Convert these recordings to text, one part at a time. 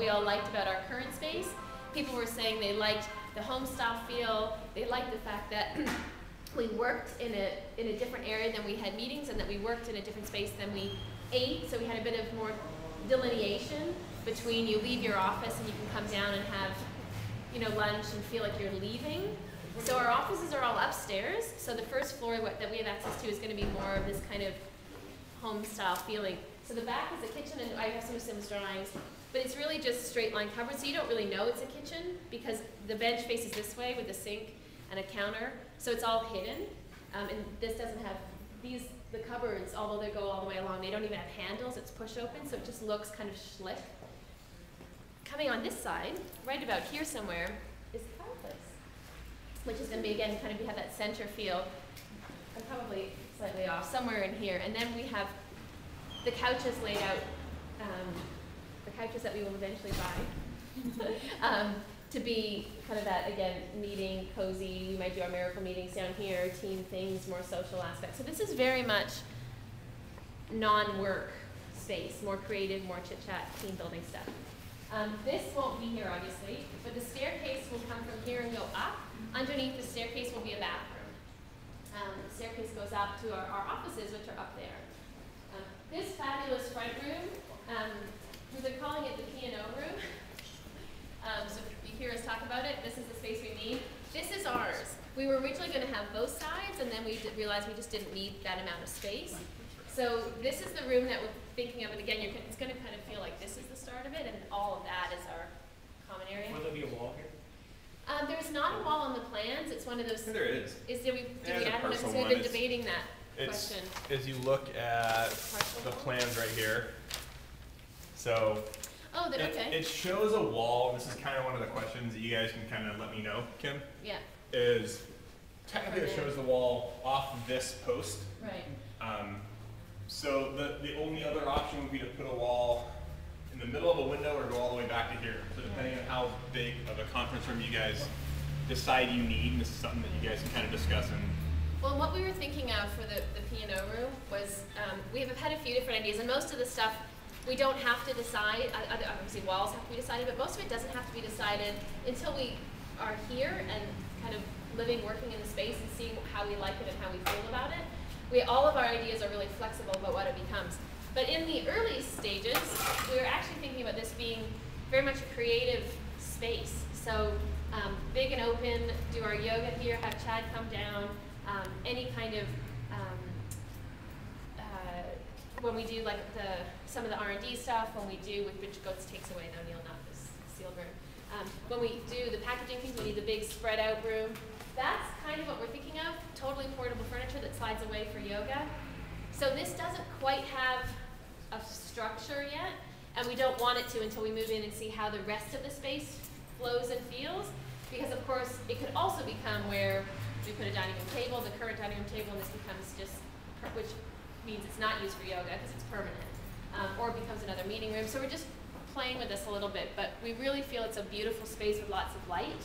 we all liked about our current space. People were saying they liked the home style feel, they liked the fact that we worked in a different area than we had meetings, and that we worked in a different space than we ate, so we had a bit of more delineation between you leave your office and you can come down and have, you know, lunch and feel like you're leaving. So our offices are all upstairs, so the first floor that we have access to is going to be more of this kind of home style feeling. So the back is a kitchen, and I have some Sims drawings, but it's really just straight line covered, so you don't really know it's a kitchen because the bench faces this way with a sink and a counter, so it's all hidden. And this doesn't have the cupboards, although they go all the way along, they don't even have handles, it's push open, so it just looks kind of schlick. Coming on this side, right about here somewhere, is the fireplace, which is going to be, again, kind of have that center feel. I'm probably slightly off, somewhere in here. And then we have the couches laid out, the couches that we will eventually buy, to be kind of that, again, meeting, cozy. We might do our miracle meetings down here, team things, more social aspects. So this is very much non-work space, more creative, more chit-chat, team building stuff. This won't be here, obviously, but the staircase will come from here and go up. Underneath the staircase will be a bathroom. The staircase goes up to our offices, which are up there. This fabulous front room, we've been calling it the P&O room. So if you hear us talk about it, this is the space we need. This is ours. We were originally going to have both sides, and then we realized we just didn't need that amount of space. So this is the room that we're thinking of, and again, it's going to kind of feel like this is the start of it, and all of that is our common area. Will there be a wall here? There's not a wall on the plans. It's one of those. There is. Did we add one? So we've been debating that question. As you look at the plans right here, so it shows a wall. This is kind of one of the questions that you guys can kind of let me know, Kim. Yeah. Is technically it shows the wall off this post. Right. So the only other option would be to put a wall in the middle of a window or go all the way back to here. So depending on how big of a conference room you guys decide you need, and this is something that you guys can kind of discuss. Well, what we were thinking of for the P&O room was we have had a few different ideas, and most of the stuff we don't have to decide. Obviously walls have to be decided, but most of it doesn't have to be decided until we are here and kind of living, working in the space and seeing how we like it and how we feel about it. All of our ideas are really flexible about what it becomes. But in the early stages, we were actually thinking about this being very much a creative space. So big and open, do our yoga here, have Chad come down, any kind of, when we do like some of the R&D stuff, when we do, which goes takes away though, Neil, not this sealed room. When we do the packaging things, we need the big spread out room. That's kind of what we're thinking of, totally portable furniture that slides away for yoga. So this doesn't quite have a structure yet, and we don't want it to until we move in and see how the rest of the space flows and feels, because of course it could also become where we put a dining room table, the current dining room table, and this becomes just, which means it's not used for yoga because it's permanent, or it becomes another meeting room. So we're just playing with this a little bit, but we really feel it's a beautiful space with lots of light.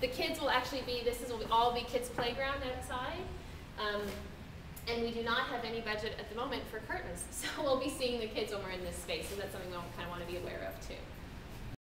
The kids will actually be, will all be kids' playground outside. And we do not have any budget at the moment for curtains. So we'll be seeing the kids when we're in this space, and that's something we kind of want to be aware of too.